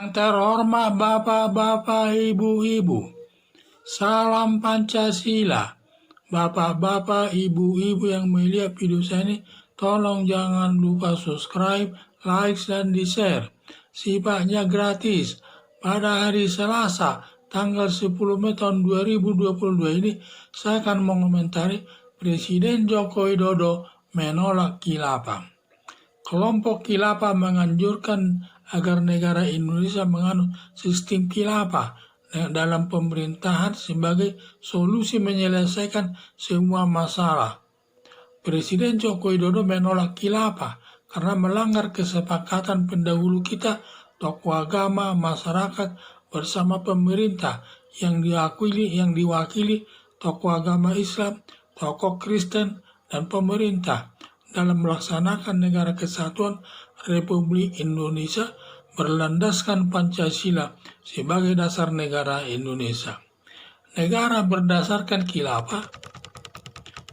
Yang terhormat Bapak-Bapak, Ibu-Ibu, salam Pancasila. Bapak-Bapak, Ibu-Ibu yang melihat video saya ini, tolong jangan lupa subscribe, like, dan di-share. Sifatnya gratis. Pada hari Selasa, tanggal 10 Mei tahun 2022 ini, saya akan mengomentari Presiden Joko Widodo menolak khilafah. Kelompok khilafah menganjurkan agar negara Indonesia menganut sistem khilafah dalam pemerintahan sebagai solusi menyelesaikan semua masalah. Presiden Joko Widodo menolak khilafah karena melanggar kesepakatan pendahulu kita, tokoh agama, masyarakat bersama pemerintah yang diwakili tokoh agama Islam, tokoh Kristen, dan pemerintah dalam melaksanakan negara kesatuan Republik Indonesia berlandaskan Pancasila sebagai dasar negara Indonesia. Negara berdasarkan khilafah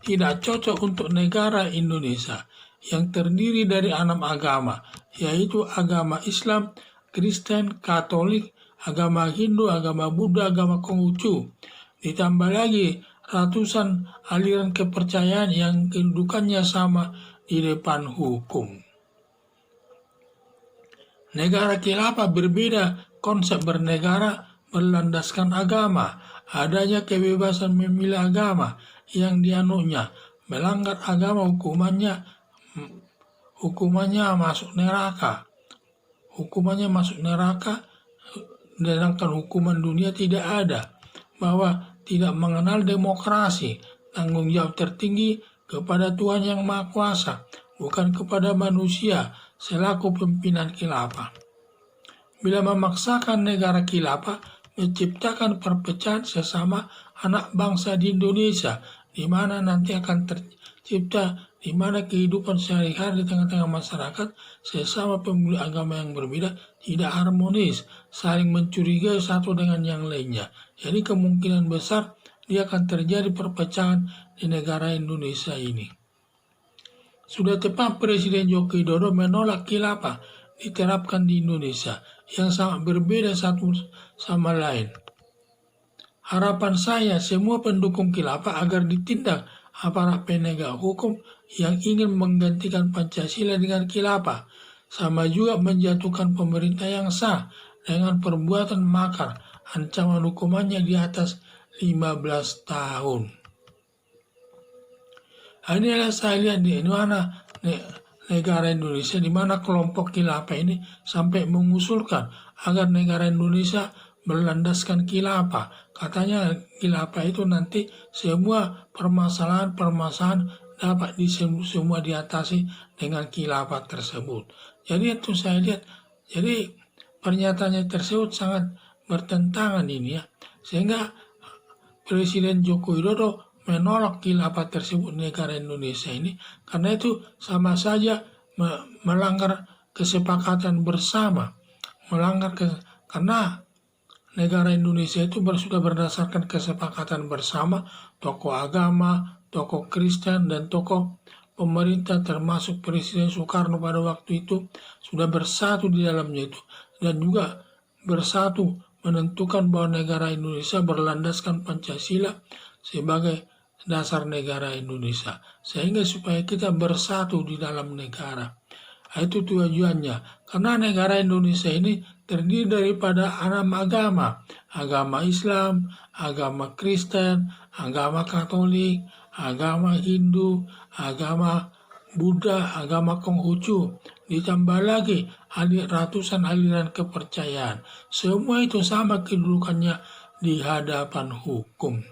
tidak cocok untuk negara Indonesia yang terdiri dari 6 agama, yaitu agama Islam, Kristen, Katolik, agama Hindu, agama Buddha, agama Konghucu. Ditambah lagi ratusan aliran kepercayaan yang kedudukannya sama di depan hukum. Negara khilafah berbeda konsep bernegara berlandaskan agama. Adanya kebebasan memilih agama yang dianutnya. Melanggar agama hukumannya masuk neraka. Sedangkan hukuman dunia tidak ada. Bahwa tidak mengenal demokrasi, tanggung jawab tertinggi kepada Tuhan Yang Maha Kuasa, bukan kepada manusia selaku pimpinan khilafah. Bila memaksakan negara khilafah menciptakan perpecahan sesama anak bangsa di Indonesia, di mana nanti akan tercipta di mana kehidupan sehari-hari di tengah-tengah masyarakat sesama pemeluk agama yang berbeda tidak harmonis, saling mencurigai satu dengan yang lainnya. Jadi kemungkinan besar dia akan terjadi perpecahan di negara Indonesia ini. Sudah tepat Presiden Joko Widodo menolak khilafah diterapkan di Indonesia yang sangat berbeda satu sama lain. Harapan saya semua pendukung khilafah agar ditindak aparat penegak hukum yang ingin menggantikan Pancasila dengan khilafah, sama juga menjatuhkan pemerintah yang sah dengan perbuatan makar, ancaman hukumannya di atas 15 tahun. Inilah saya lihat di mana negara Indonesia, di mana kelompok khilafah ini sampai mengusulkan agar negara Indonesia berlandaskan khilafah. Katanya khilafah itu nanti semua permasalahan dapat semua diatasi dengan khilafah tersebut. Jadi itu saya lihat, jadi pernyataannya tersebut sangat bertentangan ini ya. Sehingga Presiden Joko Widodo menolak khilafah tersebut negara Indonesia ini karena itu sama saja melanggar kesepakatan bersama, karena negara Indonesia itu sudah berdasarkan kesepakatan bersama tokoh agama, tokoh Kristen, dan tokoh pemerintah termasuk Presiden Soekarno pada waktu itu sudah bersatu di dalamnya itu, dan juga bersatu menentukan bahwa negara Indonesia berlandaskan Pancasila sebagai dasar negara Indonesia, sehingga supaya kita bersatu di dalam negara. Itu tujuannya, karena negara Indonesia ini terdiri daripada 6 agama, agama Islam, agama Kristen, agama Katolik, agama Hindu, agama Buddha, agama Konghucu, ditambah lagi ratusan aliran kepercayaan. Semua itu sama kedudukannya di hadapan hukum.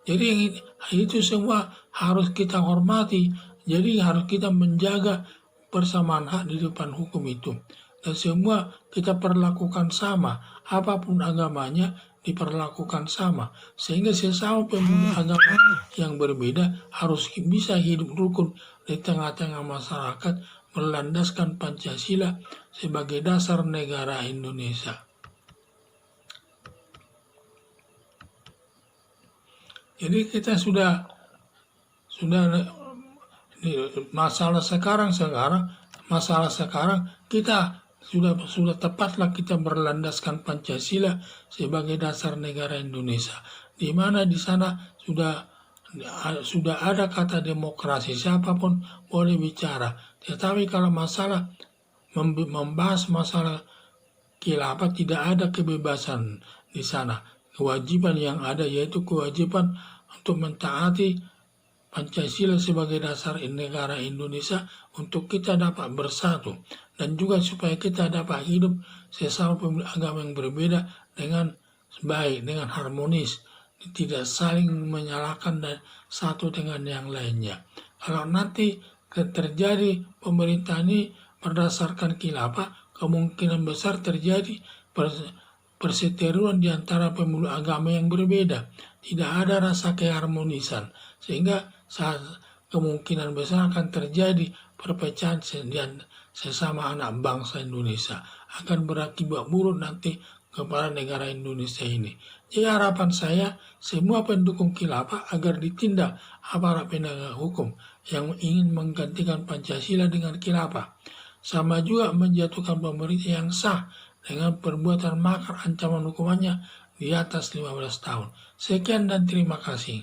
Jadi itu semua harus kita hormati. Jadi harus kita menjaga persamaan hak di depan hukum itu. Dan semua kita perlakukan sama. Apapun agamanya diperlakukan sama. Sehingga sesama pemeluk agama yang berbeda harus bisa hidup rukun di tengah-tengah masyarakat berlandaskan Pancasila sebagai dasar negara Indonesia. Jadi kita sudah masalah sekarang kita sudah tepatlah kita berlandaskan Pancasila sebagai dasar negara Indonesia, di mana di sana sudah ada kata demokrasi, siapapun boleh bicara. Tetapi kalau masalah membahas masalah khilafah, tidak ada kebebasan di sana. Kewajiban yang ada yaitu kewajiban untuk mentaati Pancasila sebagai dasar negara Indonesia untuk kita dapat bersatu dan juga supaya kita dapat hidup sesama pemeluk agama yang berbeda dengan baik, dengan harmonis, tidak saling menyalahkan dan satu dengan yang lainnya. Kalau nanti terjadi pemerintah ini berdasarkan khilafah, kemungkinan besar terjadi perseteruan di antara pemeluk agama yang berbeda. Tidak ada rasa keharmonisan, sehingga kemungkinan besar akan terjadi perpecahan sesama anak bangsa Indonesia, akan berakibat buruk nanti kepada negara Indonesia ini. Jadi harapan saya semua pendukung khilafah agar ditindak aparat penegak hukum yang ingin menggantikan Pancasila dengan khilafah. Sama juga menjatuhkan pemerintah yang sah dengan perbuatan makar, ancaman hukumannya di atas 15 tahun. Sekian dan terima kasih.